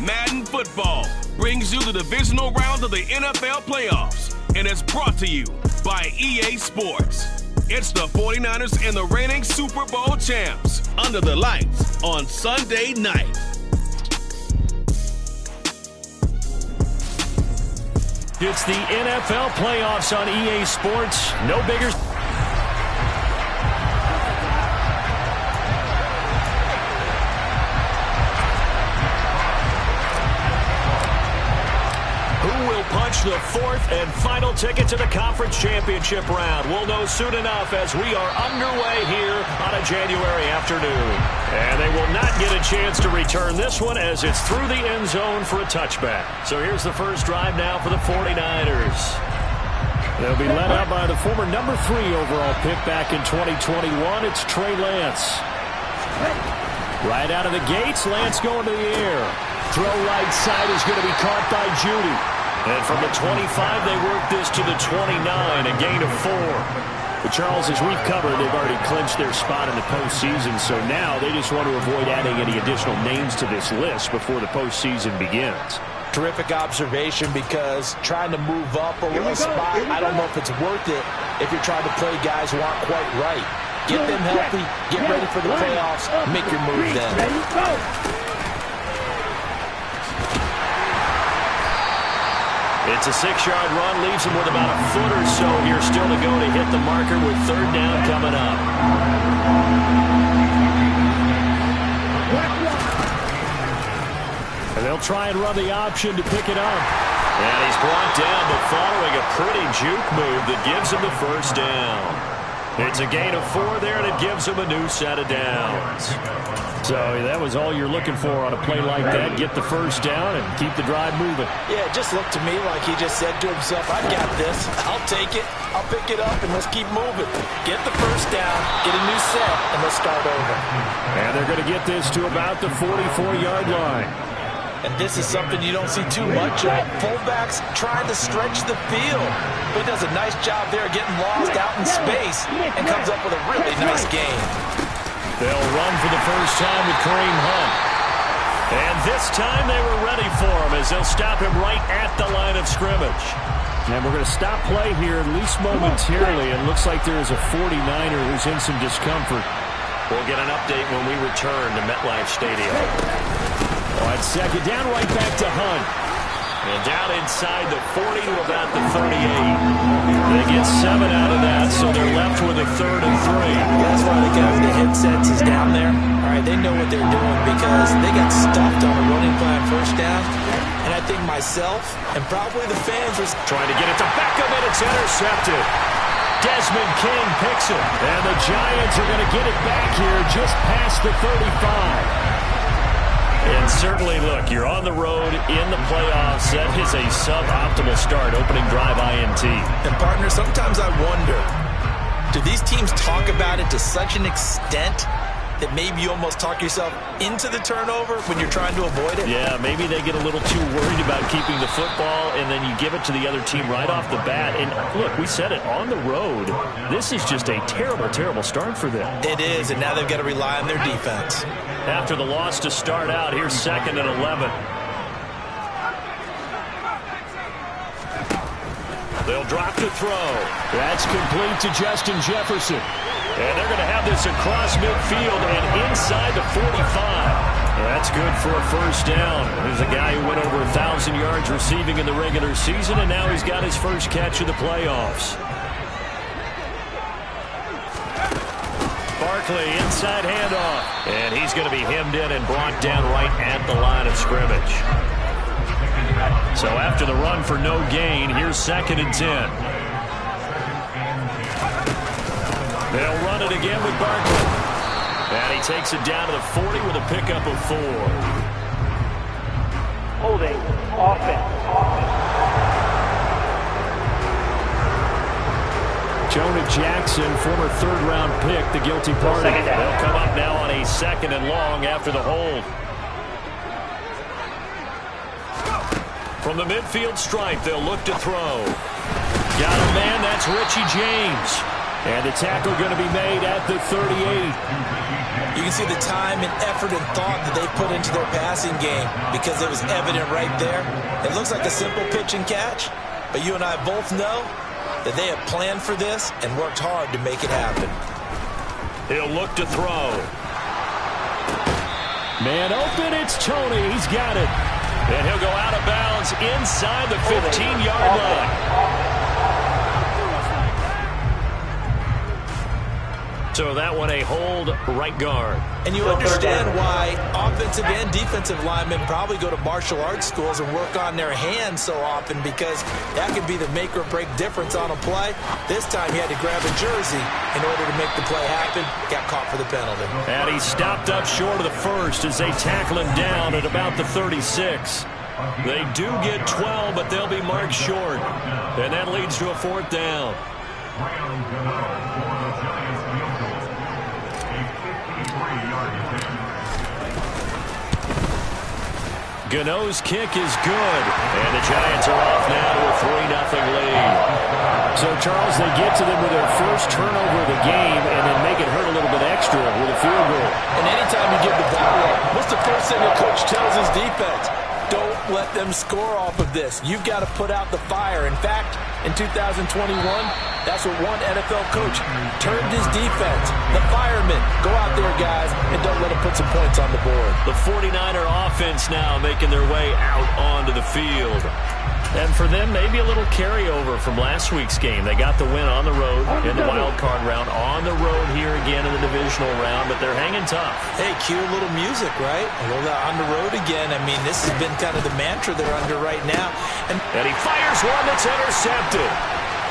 Madden Football brings you the divisional round of the NFL playoffs, and it's brought to you by EA Sports. It's the 49ers and the reigning Super Bowl champs under the lights on Sunday night. It's the NFL playoffs on EA Sports. No bigger. Punch the fourth and final ticket to the conference championship round. We'll know soon enough as we are underway here on a January afternoon. And they will not get a chance to return this one as it's through the end zone for a touchback. So here's the first drive now for the 49ers. They'll be led out by the former number 3 overall pick back in 2021. It's Trey Lance. Right out of the gates, Lance going to the air. Throw right side is going to be caught by Judy. And from the 25, they work this to the 29, a gain of 4. But Charles, as we've covered, they've already clinched their spot in the postseason, so now they just want to avoid adding any additional names to this list before the postseason begins. Terrific observation, because trying to move up a little spot, I don't know if it's worth it if you're trying to play guys who aren't quite right. Get them healthy, get ready for the playoffs, make your move then. It's a 6-yard run, leaves him with about a foot or so here still to go to hit the marker with third down coming up. And they'll try and run the option to pick it up. And he's brought down, but following a pretty juke move that gives him the first down. It's a gain of 4 there, and it gives him a new set of downs. So that was all you're looking for on a play like that. Get the first down and keep the drive moving. Yeah, it just looked to me like he just said to himself, I got this. I'll take it. I'll pick it up, and let's keep moving. Get the first down, get a new set, and let's start over. And they're going to get this to about the 44-yard line. And this is something you don't see too much of. Fullbacks trying to stretch the field. But he does a nice job there getting lost out in space and comes up with a really nice gain. They'll run for the first time with Kareem Hunt. And this time they were ready for him as they'll stop him right at the line of scrimmage. And we're going to stop play here at least momentarily. It looks like there is a 49er who's in some discomfort. We'll get an update when we return to MetLife Stadium. On second down, right back to Hunt. And down inside the 40 to about the 38. They get 7 out of that, so they're left with a 3rd and 3. That's why the guy with the headsets is down there. All right, they know what they're doing because they got stuffed on a running play on first down. And I think myself and probably the fans are trying to get it to Beckham, and it's intercepted. Desmond King picks it. And the Giants are going to get it back here just past the 35. And certainly, look, you're on the road in the playoffs. That is a suboptimal start, opening drive INT. And, partner, sometimes I wonder, do these teams talk about it to such an extent that maybe you almost talk yourself into the turnover when you're trying to avoid it? Yeah, maybe they get a little too worried about keeping the football, and then you give it to the other team right off the bat. And, look, we said it, on the road, this is just a terrible, terrible start for them. It is, and now they've got to rely on their defense. After the loss to start out, here's 2nd and 11. They'll drop to throw. That's complete to Justin Jefferson. And they're going to have this across midfield and inside the 45. That's good for a first down. There's a guy who went over 1,000 yards receiving in the regular season, and now he's got his first catch of the playoffs. Barkley, inside handoff. And he's going to be hemmed in and brought down right at the line of scrimmage. So after the run for no gain, here's 2nd and 10. They'll run it again with Barkley. And he takes it down to the 40 with a pickup of 4. Holding, offense. Jonah Jackson, former 3rd-round pick, the guilty party. They'll come up now on a 2nd and long after the hold. From the midfield stripe, they'll look to throw. Got a man, that's Richie James. And the tackle going to be made at the 38. You can see the time and effort and thought that they put into their passing game because it was evident right there. It looks like a simple pitch and catch, but you and I both know that they have planned for this and worked hard to make it happen. He'll look to throw. Man open, it's Tony. He's got it. And he'll go out of bounds inside the 15-yard line. So that one a hold right guard. And you understand why offensive and defensive linemen probably go to martial arts schools and work on their hands so often, because that could be the make or break difference on a play. This time he had to grab a jersey in order to make the play happen. Got caught for the penalty. And he stopped up short of the first as they tackle him down at about the 36. They do get 12, but they'll be marked short. And that leads to a 4th down. Gano's kick is good, and the Giants are off now to a 3-0 lead. So, Charles, they get to them with their first turnover of the game and then make it hurt a little bit extra with a field goal. And anytime you give the ball up, what's the first thing a coach tells his defense? Don't let them score off of this. You've got to put out the fire. In fact, in 2021, that's what one NFL coach turned his defense. The firemen, go out there, guys, and don't let them put some points on the board. The 49er offense now making their way out onto the field. And for them, maybe a little carryover from last week's game. They got the win on the road in the wild card round, on the road here again in the divisional round, but they're hanging tough. Hey, cue a little music, right? A little on the road again. I mean, this has been kind of the mantra they're under right now. And he fires one that's intercepted.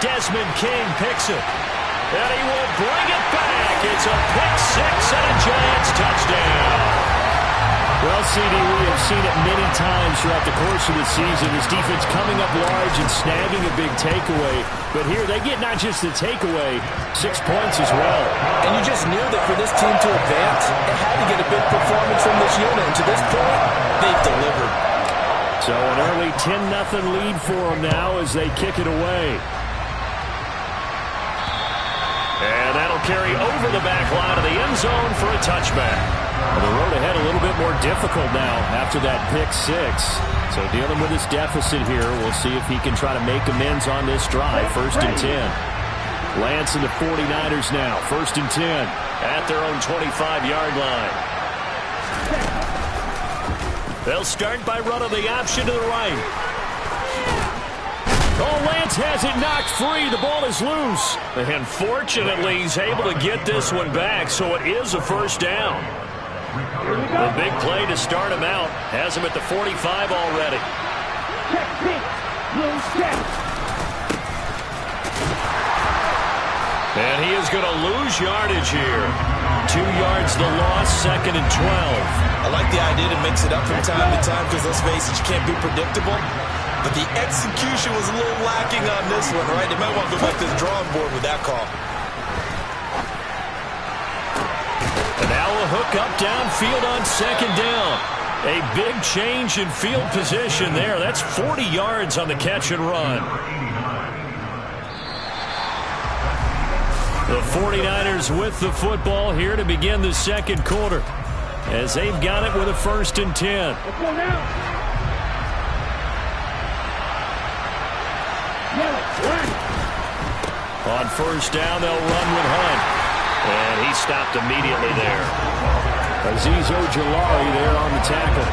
Desmond King picks it. And he will bring it back. It's a pick six and a Giants touchdown. Well, CD, we have seen it many times throughout the course of the season. This defense coming up large and snagging a big takeaway. But here, they get not just the takeaway, 6 points as well. And you just knew that for this team to advance, it had to get a big performance from this unit. And to this point, they've delivered. So an early 10-0 lead for them now as they kick it away. And that'll carry over the back line of the end zone for a touchback. Well, the road ahead a little bit more difficult now after that pick six. So dealing with this deficit here, we'll see if he can try to make amends on this drive. 1st and 10. Lance and the 49ers now. 1st and 10 at their own 25-yard line. They'll start by running the option to the right. Oh, Lance has it knocked free. The ball is loose. And fortunately, he's able to get this one back, so it is a 1st down. The big play to start him out. Has him at the 45 already. And he is going to lose yardage here. 2 yards the loss, 2nd and 12. I like the idea to mix it up from time to time because, let's face it, you can't be predictable. But the execution was a little lacking on this one, right? They might want to go back to the drawing board with that call. And now a hook up downfield on 2nd down. A big change in field position there. That's 40 yards on the catch and run. The 49ers with the football here to begin the 2nd quarter as they've got it with a 1st and 10. Let's go now. On 1st down, they'll run with Hunt. And he stopped immediately there. Azeez Ojulari there on the tackle.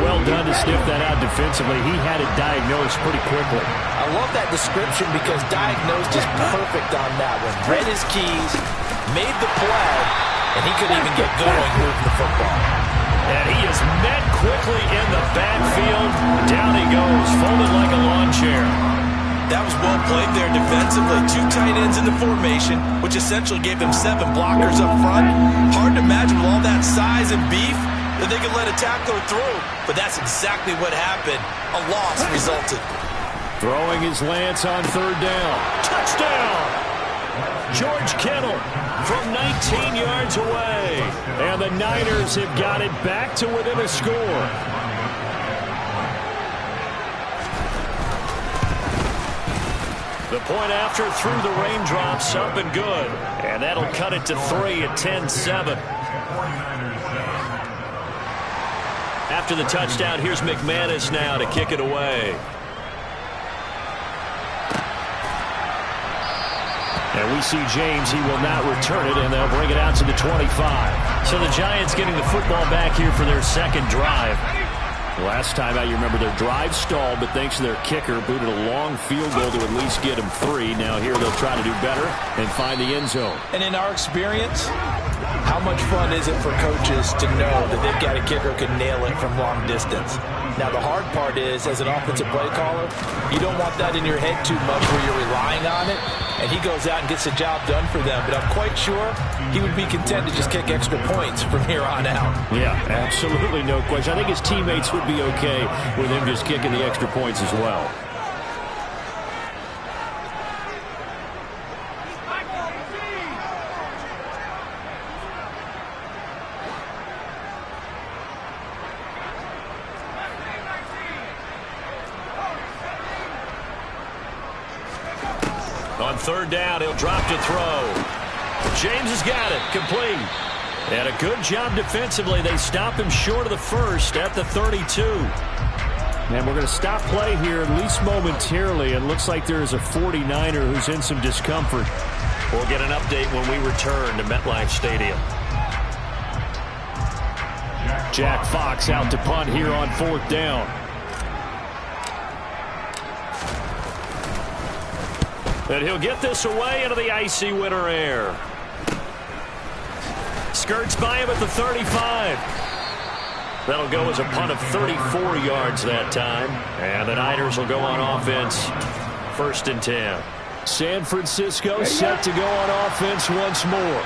Well done to sniff that out defensively. He had it diagnosed pretty quickly. I love that description because diagnosed is perfect on that one. Read his keys, made the play, and he couldn't even get going moving the football. And he is met quickly in the backfield. Down he goes, folded like a lawn chair. That was well played there defensively. 2 tight ends in the formation, which essentially gave them 7 blockers up front. Hard to imagine with all that size and beef that they could let a tackler through. But that's exactly what happened. A loss resulted. Throwing his Lance on 3rd down. Touchdown! George Kittle from 19 yards away. And the Niners have got it back to within a score. The point after through the raindrops, up and good. And that'll cut it to 3 at 10-7. After the touchdown, here's McManus now to kick it away. And we see James. He will not return it, and they'll bring it out to the 25. So the Giants getting the football back here for their second drive. Last time out, you remember their drive stalled, but thanks to their kicker, booted a long field goal to at least get them 3. Now here they'll try to do better and find the end zone. And in our experience, how much fun is it for coaches to know that they've got a kicker who can nail it from long distance? Now, the hard part is, as an offensive play caller, you don't want that in your head too much where you're relying on it, and he goes out and gets the job done for them. But I'm quite sure he would be content to just kick extra points from here on out. Yeah, absolutely no question. I think his teammates would be okay with him just kicking the extra points as well. On third down, he'll drop to throw. James has got it. Complete. And a good job defensively. They stop him short of the first at the 32. And we're going to stop play here, at least momentarily. It looks like there is a 49er who's in some discomfort. We'll get an update when we return to MetLife Stadium. Jack Fox out to punt here on fourth down. And he'll get this away into the icy winter air. Skirts by him at the 35. That'll go as a punt of 34 yards that time. And the Niners will go on offense. 1st and 10. San Francisco set to go on offense once more.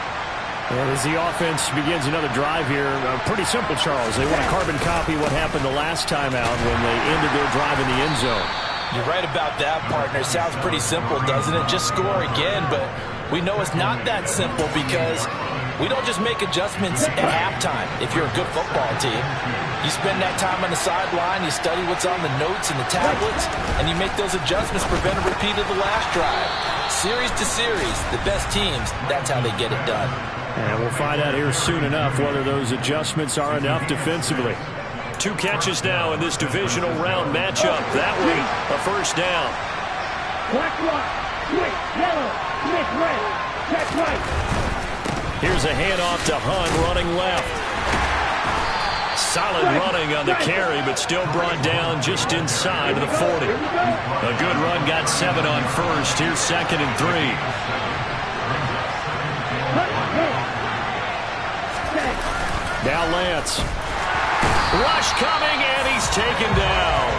And as the offense begins another drive here, pretty simple, Charles. They want to carbon copy what happened the last time out when they ended their drive in the end zone. You're right about that, partner. Sounds pretty simple, doesn't it? Just score again, but we know it's not that simple because we don't just make adjustments at halftime. If you're a good football team, you spend that time on the sideline, you study what's on the notes and the tablets, and you make those adjustments, prevent a repeat of the last drive. Series to series, the best teams, that's how they get it done. And we'll find out here soon enough whether those adjustments are enough defensively. 2 catches now in this divisional round matchup. That way, a first down. Black rock, Smith, yellow, Smith, red, check right. Here's a handoff to Hunt running left. Solid running on the carry, but still brought down just inside of the 40. A good run, got 7 on first. Here's 2nd and 3. Now Lance. Rush coming, and he's taken down.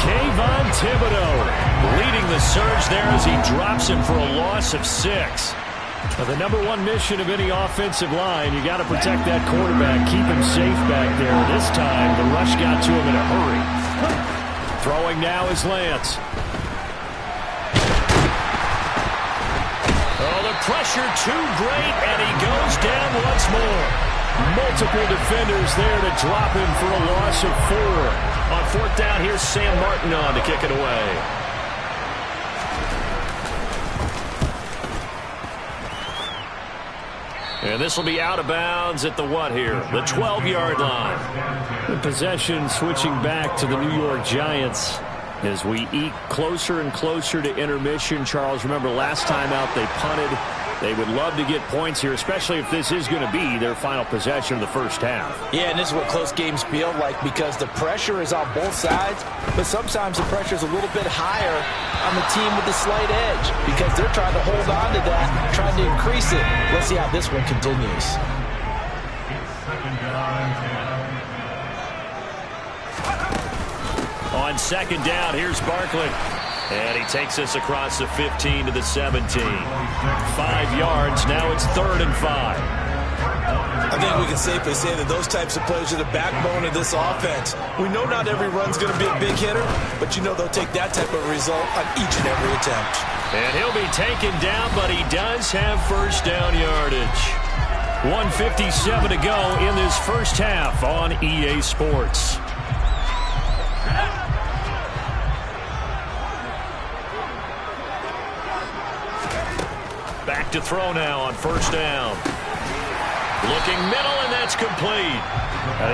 Kayvon Thibodeaux leading the surge there as he drops him for a loss of 6. Now, the number one mission of any offensive line, you got to protect that quarterback, keep him safe back there. This time, the rush got to him in a hurry. Throwing now is Lance. Oh, the pressure too great, and he goes down once more. Multiple defenders there to drop him for a loss of 4. On fourth down, here's Sam Martin on to kick it away. And this will be out of bounds at the what here? The 12-yard line. The possession switching back to the New York Giants as we eke closer and closer to intermission. Charles, remember last time out they punted. They would love to get points here, especially if this is going to be their final possession of the first half. Yeah, and this is what close games feel like because the pressure is on both sides, but sometimes the pressure is a little bit higher on the team with the slight edge because they're trying to hold on to that, trying to increase it. Let's see how this one continues. On second down, here's Barkley. And he takes us across the 15 to the 17. 5 yards. Now it's 3rd and 5. I think we can safely say that those types of plays are the backbone of this offense. We know not every run's going to be a big hitter, but you know they'll take that type of result on each and every attempt. And he'll be taken down, but he does have first down yardage. 1:57 to go in this first half on EA Sports. back to throw now on first down. Looking middle, and that's complete.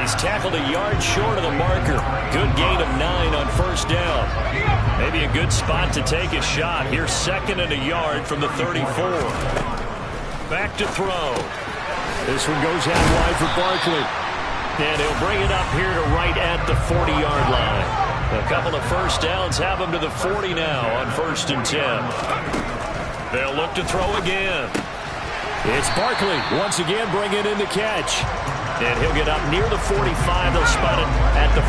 He's tackled a yard short of the marker. Good gain of 9 on first down. Maybe a good spot to take a shot. Here's 2nd and a yard from the 34. Back to throw. This one goes out wide for Barkley. And he'll bring it up here to right at the 40-yard line. A couple of first downs have him to the 40 now on 1st and 10. They'll look to throw again. It's Barkley once again bringing in the catch. And he'll get up near the 45. They'll spot it at the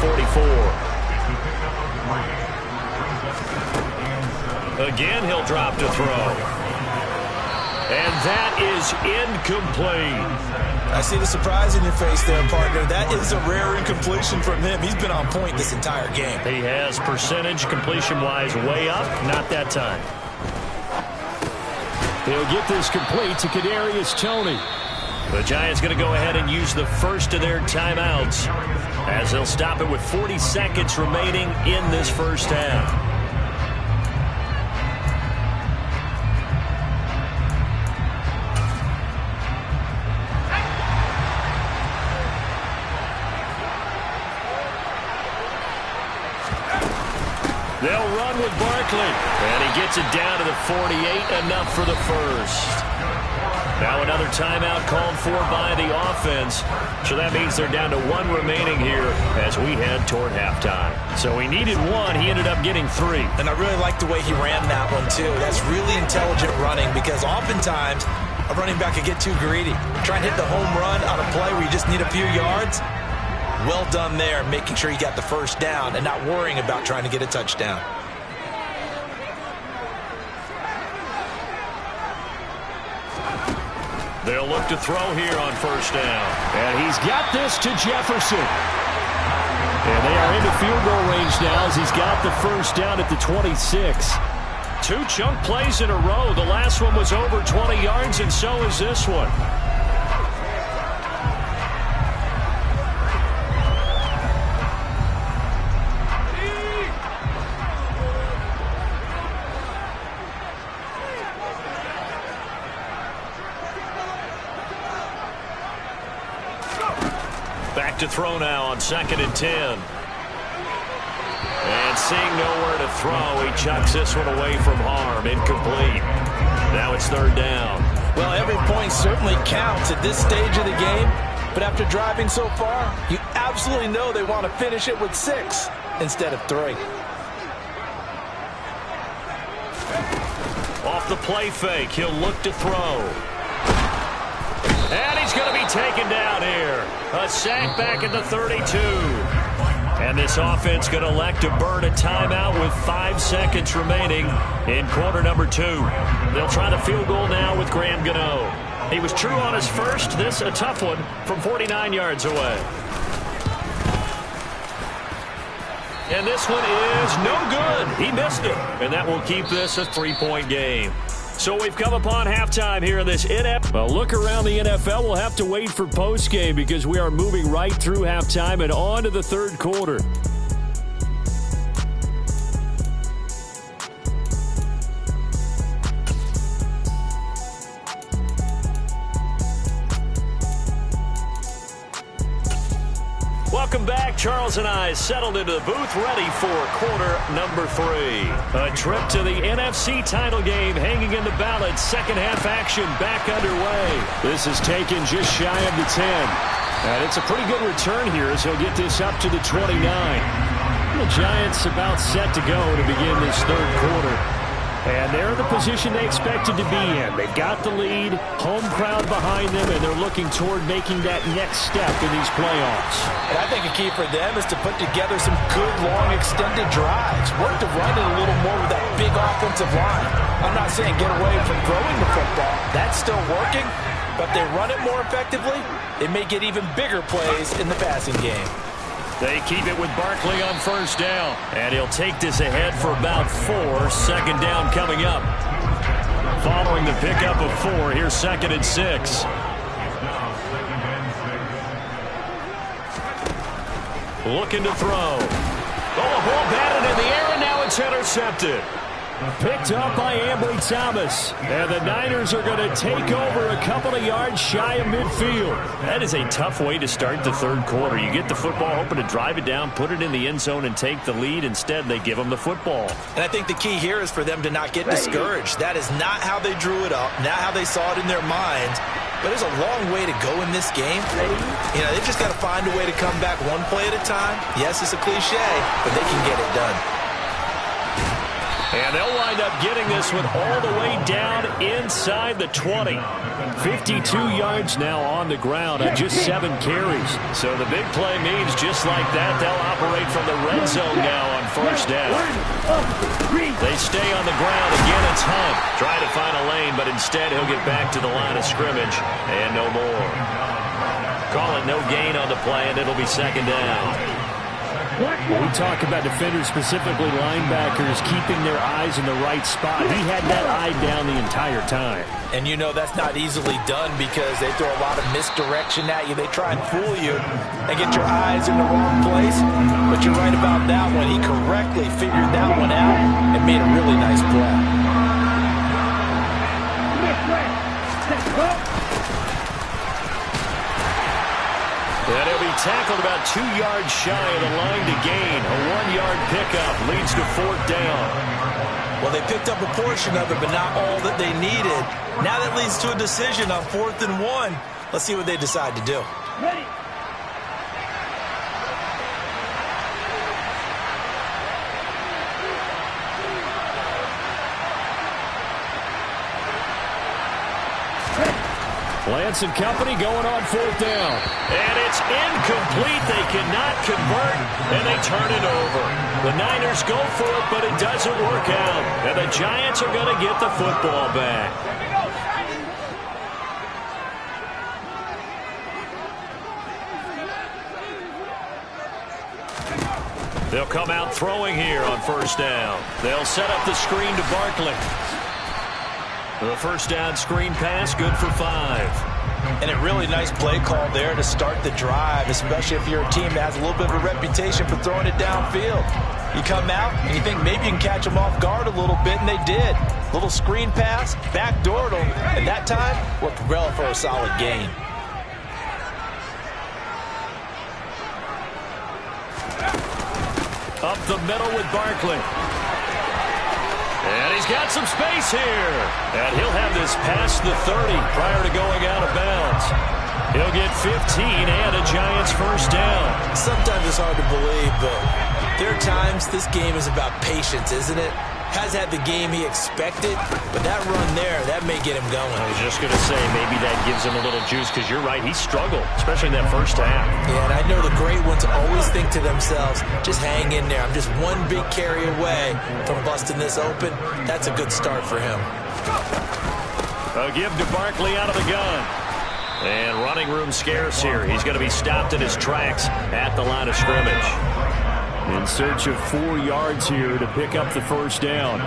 44. Again, he'll drop to throw. And that is incomplete. I see the surprise in your face there, partner. That is a rare incompletion from him. He's been on point this entire game. He has percentage completion-wise way up. Not that time. He'll get this complete to Kadarius Toney. The Giants going to go ahead and use the first of their timeouts as they'll stop it with 40 seconds remaining in this first half. They'll run with Barkley. And he gets it down to the 48, enough for the first. Now another timeout called for by the offense. So that means they're down to 1 remaining here as we head toward halftime. So he needed 1. He ended up getting 3. And I really like the way he ran that one, too. That's really intelligent running because oftentimes a running back could get too greedy. Try and hit the home run on a play where you just need a few yards. Well done there, making sure you got the first down and not worrying about trying to get a touchdown. They'll look to throw here on first down. And he's got this to Jefferson. And they are into field goal range now as he's got the first down at the 26. 2 chunk plays in a row. The last one was over 20 yards, and so is this one. Back to throw now on 2nd and 10. And seeing nowhere to throw, he chucks this one away from harm. Incomplete. Now it's 3rd down. Well, every point certainly counts at this stage of the game. But after driving so far, you absolutely know they want to finish it with 6 instead of 3. Off the play fake, he'll look to throw. And he's going to be taken down here. A sack back at the 32. And this offense going to elect to burn a timeout with 5 seconds remaining in quarter number 2. They'll try the field goal now with Graham Gano. He was true on his first. This a tough one from 49 yards away. And this one is no good. He missed it. And that will keep this a 3-point game. So we've come upon halftime here in this NFL. Well, look around the NFL. We'll have to wait for postgame because we are moving right through halftime and on to the 3rd quarter. Welcome back. Charles and I settled into the booth ready for quarter number 3. A trip to the NFC title game hanging in the balance. Second half action back underway. This is taken just shy of the 10. And it's a pretty good return here as he'll get this up to the 29. The Giants about set to go to begin this 3rd quarter. And they're in the position they expected to be in. They've got the lead, home crowd behind them, and they're looking toward making that next step in these playoffs. And I think a key for them is to put together some good, long, extended drives. Work to run it a little more with that big offensive line. I'm not saying get away from throwing the football. That's still working, but they run it more effectively, they may get even bigger plays in the passing game. They keep it with Barkley on first down. And he'll take this ahead for about 4. 2nd down coming up. Following the pickup of 4, here's 2nd and 6. Looking to throw. Oh, a ball batted in the air, and now it's intercepted. Picked up by Ambry Thomas. And the Niners are going to take over a couple of yards shy of midfield. That is a tough way to start the third quarter. You get the football, hoping to drive it down, put it in the end zone, and take the lead. Instead, they give them the football. And I think the key here is for them to not get discouraged. That is not how they drew it up, not how they saw it in their minds. But there's a long way to go in this game. You know, they've just got to find a way to come back one play at a time. Yes, it's a cliche, but they can get it done. And they'll wind up getting this one all the way down inside the 20. 52 yards now on the ground on just 7 carries. So the big play means just like that, they'll operate from the red zone now on first down. They stay on the ground. Again, it's Hunt. Trying to find a lane, but instead he'll get back to the line of scrimmage. And no more. Call it no gain on the play, and it'll be second down. We talk about defenders, specifically linebackers, keeping their eyes in the right spot. He had that eye down the entire time. And you know that's not easily done because they throw a lot of misdirection at you. They try and fool you and get your eyes in the wrong place. But you're right about that one. He correctly figured that one out and made a really nice play. And he'll be tackled about 2 yards shy of the line to gain. A 1-yard pickup leads to fourth down. Well, they picked up a portion of it, but not all that they needed. Now that leads to a decision on 4th and 1. Let's see what they decide to do. Ready. Lance and company going on fourth down. And it's incomplete. They cannot convert, and they turn it over. The Niners go for it, but it doesn't work out. And the Giants are going to get the football back. They'll come out throwing here on first down. They'll set up the screen to Barkley. The first down screen pass, good for 5. And a really nice play call there to start the drive, especially if you're a team that has a little bit of a reputation for throwing it downfield. You come out and you think maybe you can catch them off guard a little bit, and they did. Little screen pass, backdoored them, and that time worked well for a solid gain. Up the middle with Barkley. And he's got some space here. And he'll have this past the 30 prior to going out of bounds. He'll get 15 and a Giants first down. Sometimes it's hard to believe, but there are times this game is about patience, isn't it? Has had the game he expected, but that run there, that may get him going. I was just going to say, maybe that gives him a little juice, because you're right, he struggled, especially in that first half. Yeah, and I know the great ones always think to themselves, just hang in there. I'm just one big carry away from busting this open. That's a good start for him. A give to Barkley out of the gun. And running room scarce here. He's going to be stopped in his tracks at the line of scrimmage. In search of 4 yards here to pick up the first down.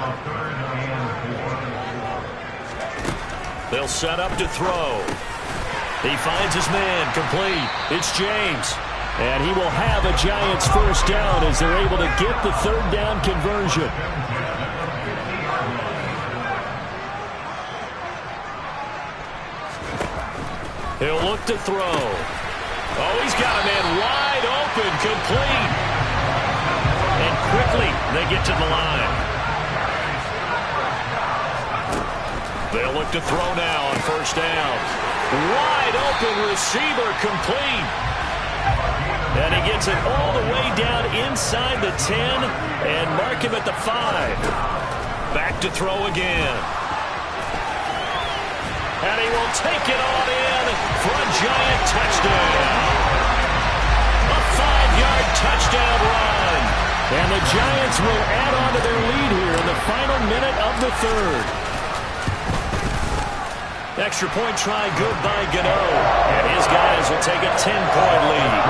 They'll set up to throw. He finds his man, complete. It's James. And he will have a Giants first down as they're able to get the third down conversion. He'll look to throw. Oh, he's got a man wide open, complete. And quickly, they get to the line. They'll look to throw now on first down. Wide open receiver, complete. And he gets it all the way down inside the 10 and mark him at the 5. Back to throw again. And he will take it on in for a Giant touchdown. A 5-yard touchdown run. And the Giants will add on to their lead here in the final minute of the third. Extra point try good by Gano. And his guys will take a 10-point lead.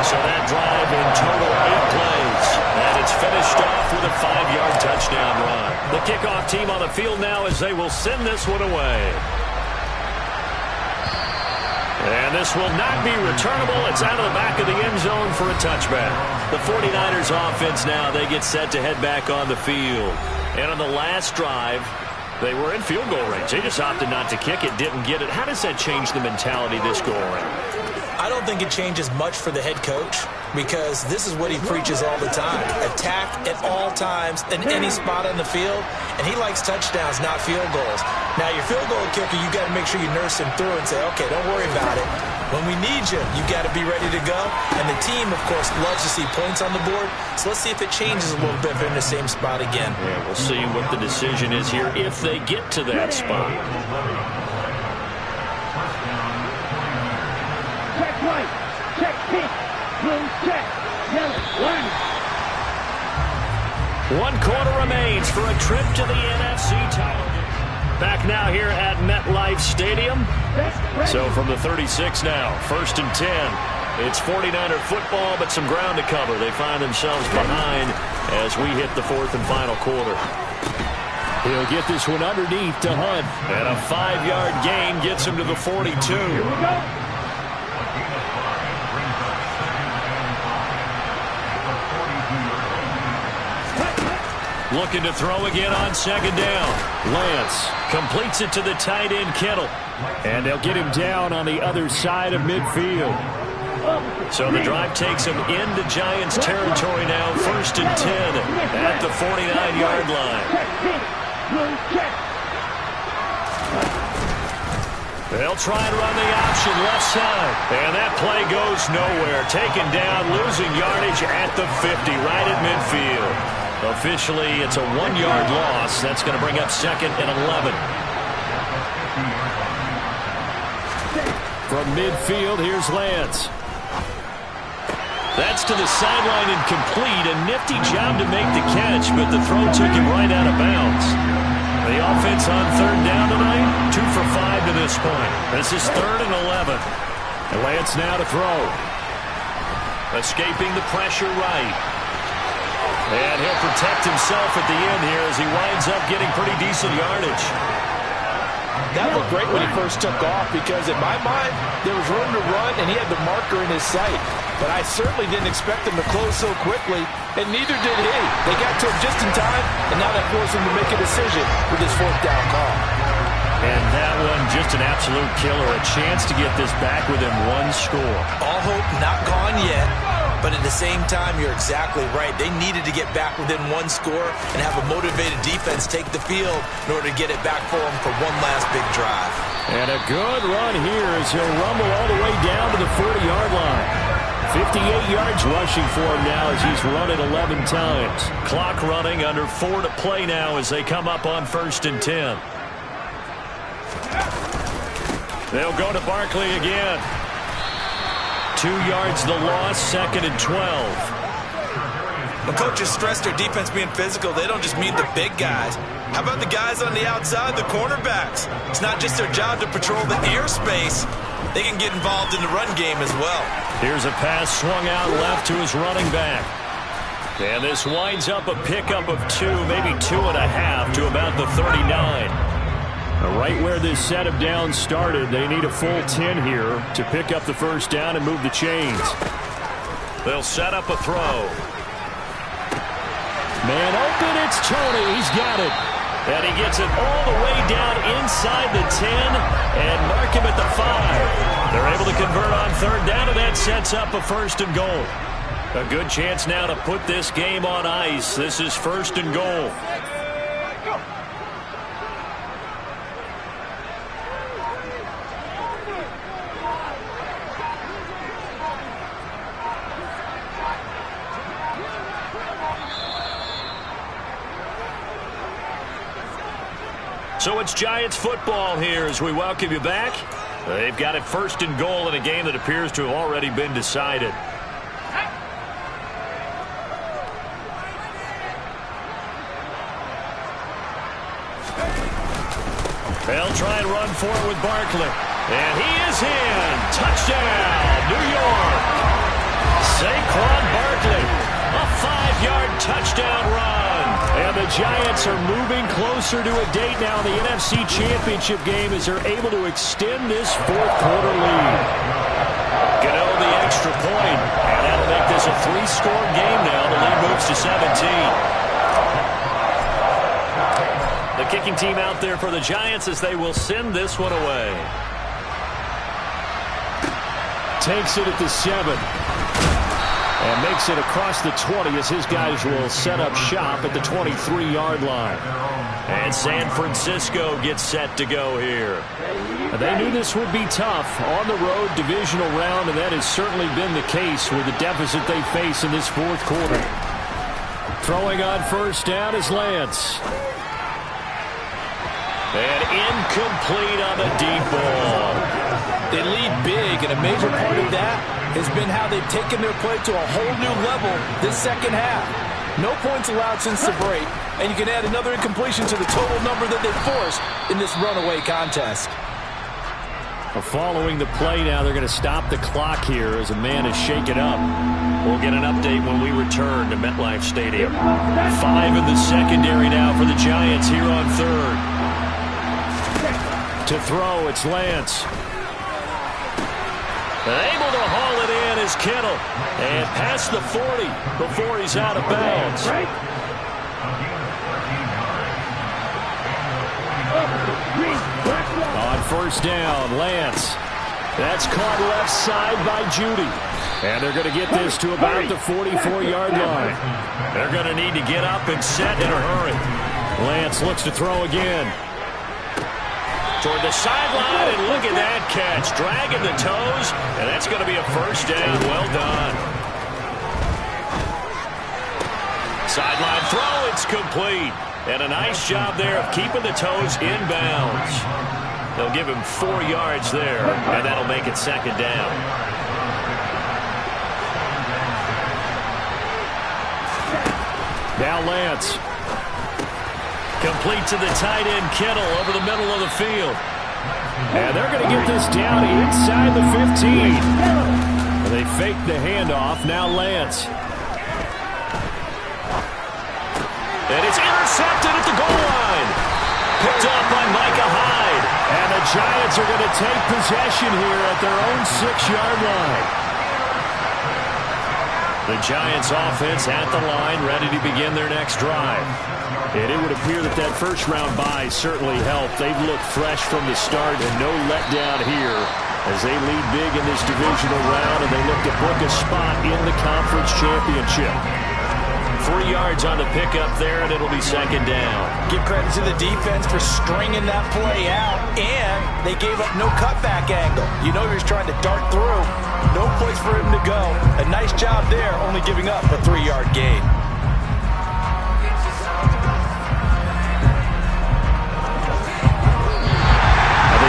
So that drive in total 8 plays. And it's finished off with a 5-yard touchdown run. The kickoff team on the field now as they will send this one away. And this will not be returnable. It's out of the back of the end zone for a touchback. The 49ers offense now, they get set to head back on the field. And on the last drive, they were in field goal range. They just opted not to kick it, didn't get it. How does that change the mentality this go around? I don't think it changes much for the head coach because this is what he preaches all the time. Attack at all times in any spot on the field, and he likes touchdowns, not field goals. Now, your field goal kicker, you got to make sure you nurse him through and say, okay, don't worry about it. When we need you, you got to be ready to go. And the team, of course, loves to see points on the board. So let's see if it changes a little bit if they're in the same spot again. Yeah, we'll see what the decision is here if they get to that spot. Check right, check pitch, blue check, yellow, line. 1 quarter remains for a trip to the NFC title. Back now here at MetLife Stadium. So from the 36 now, 1st and 10. It's 49er football, but some ground to cover. They find themselves behind as we hit the 4th and final quarter. He'll get this one underneath to Hunt. And a 5-yard gain gets him to the 42. Here we go. Looking to throw again on 2nd down. Lance completes it to the tight end, Kittle. And they'll get him down on the other side of midfield. So the drive takes him into Giants territory now. 1st and 10 at the 49-yard line. They'll try and run the option left side. And that play goes nowhere. Taken down, losing yardage at the 50, right at midfield. Officially, it's a 1-yard loss. That's going to bring up 2nd and 11. From midfield, here's Lance. That's to the sideline incomplete. A nifty job to make the catch, but the throw took him right out of bounds. The offense on 3rd down tonight, 2 for 5 to this point. This is 3rd and 11. And Lance now to throw. Escaping the pressure right. And he'll protect himself at the end here as he winds up getting pretty decent yardage. That looked great when he first took off because in my mind, there was room to run and he had the marker in his sight. But I certainly didn't expect him to close so quickly, and neither did he. They got to him just in time, and now that forced him to make a decision with his 4th down call. And that one just an absolute killer. A chance to get this back within 1 score. All hope not gone yet. But at the same time, you're exactly right. They needed to get back within 1 score and have a motivated defense take the field in order to get it back for them for one last big drive. And a good run here as he'll rumble all the way down to the 40-yard line. 58 yards rushing for him now as he's run it 11 times. Clock running under 4 to play now as they come up on 1st and 10. They'll go to Barkley again. 2 yards the loss, 2nd and 12. When coaches stress their defense being physical, they don't just mean the big guys. How about the guys on the outside, the cornerbacks? It's not just their job to patrol the airspace. They can get involved in the run game as well. Here's a pass swung out left to his running back. And this winds up a pickup of 2, maybe 2.5 to about the 39. Right where this set of downs started, they need a full 10 here to pick up the 1st down and move the chains. They'll set up a throw. Man open, it's Tony. He's got it. And he gets it all the way down inside the 10 and mark him at the 5. They're able to convert on 3rd down, and that sets up a 1st and goal. A good chance now to put this game on ice. This is 1st and goal. So it's Giants football here as we welcome you back. They've got it 1st and goal in a game that appears to have already been decided. They'll try and run for it with Barkley. And he is in. Touchdown, New York. Saquon Barkley. A 5-yard touchdown run. And the Giants are moving closer to a date now in the NFC Championship game as they're able to extend this fourth-quarter lead. Gano the extra point, and that'll make this a 3-score game now. The lead moves to 17. The kicking team out there for the Giants as they will send this one away. Takes it at the 7. And makes it across the 20 as his guys will set up shop at the 23-yard line. And San Francisco gets set to go here. They knew this would be tough on the road divisional round, and that has certainly been the case with the deficit they face in this fourth quarter. Throwing on first down is Lance. And incomplete on the deep ball. They lead big, and a major part of that has been how they've taken their play to a whole new level this second half. No points allowed since the break, and you can add another incompletion to the total number that they've forced in this runaway contest. Following the play now, they're going to stop the clock here as a man is shaken up. We'll get an update when we return to MetLife Stadium. 5 in the secondary now for the Giants here on third. To throw, it's Lance. Able to haul it in is Kittle. And past the 40 before he's out of bounds. On first down, Lance. That's caught left side by Judy. And they're going to get this to about the 44-yard line. They're going to need to get up and set in a hurry. Lance looks to throw again. Toward the sideline, and look at that catch. Dragging the toes, and that's going to be a first down. Well done. Sideline throw, it's complete. And a nice job there of keeping the toes in bounds. They'll give him 4 yards there, and that'll make it second down. Now Lance. Complete to the tight end, Kittle, over the middle of the field. And they're going to get this down inside the 15. And they fake the handoff. Now Lance. And it's intercepted at the goal line. Picked up by Micah Hyde. And the Giants are going to take possession here at their own 6-yard line. The Giants offense at the line, ready to begin their next drive. And it would appear that that first-round bye certainly helped. They've looked fresh from the start and no letdown here as they lead big in this divisional round, and they look to book a spot in the conference championship. 3 yards on the pickup there, and it'll be second down. Give credit to the defense for stringing that play out, and they gave up no cutback angle. You know he was trying to dart through. No place for him to go. A nice job there, only giving up a 3-yard gain.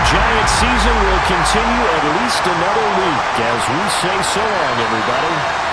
Giants season will continue at least another week as we say so long, everybody.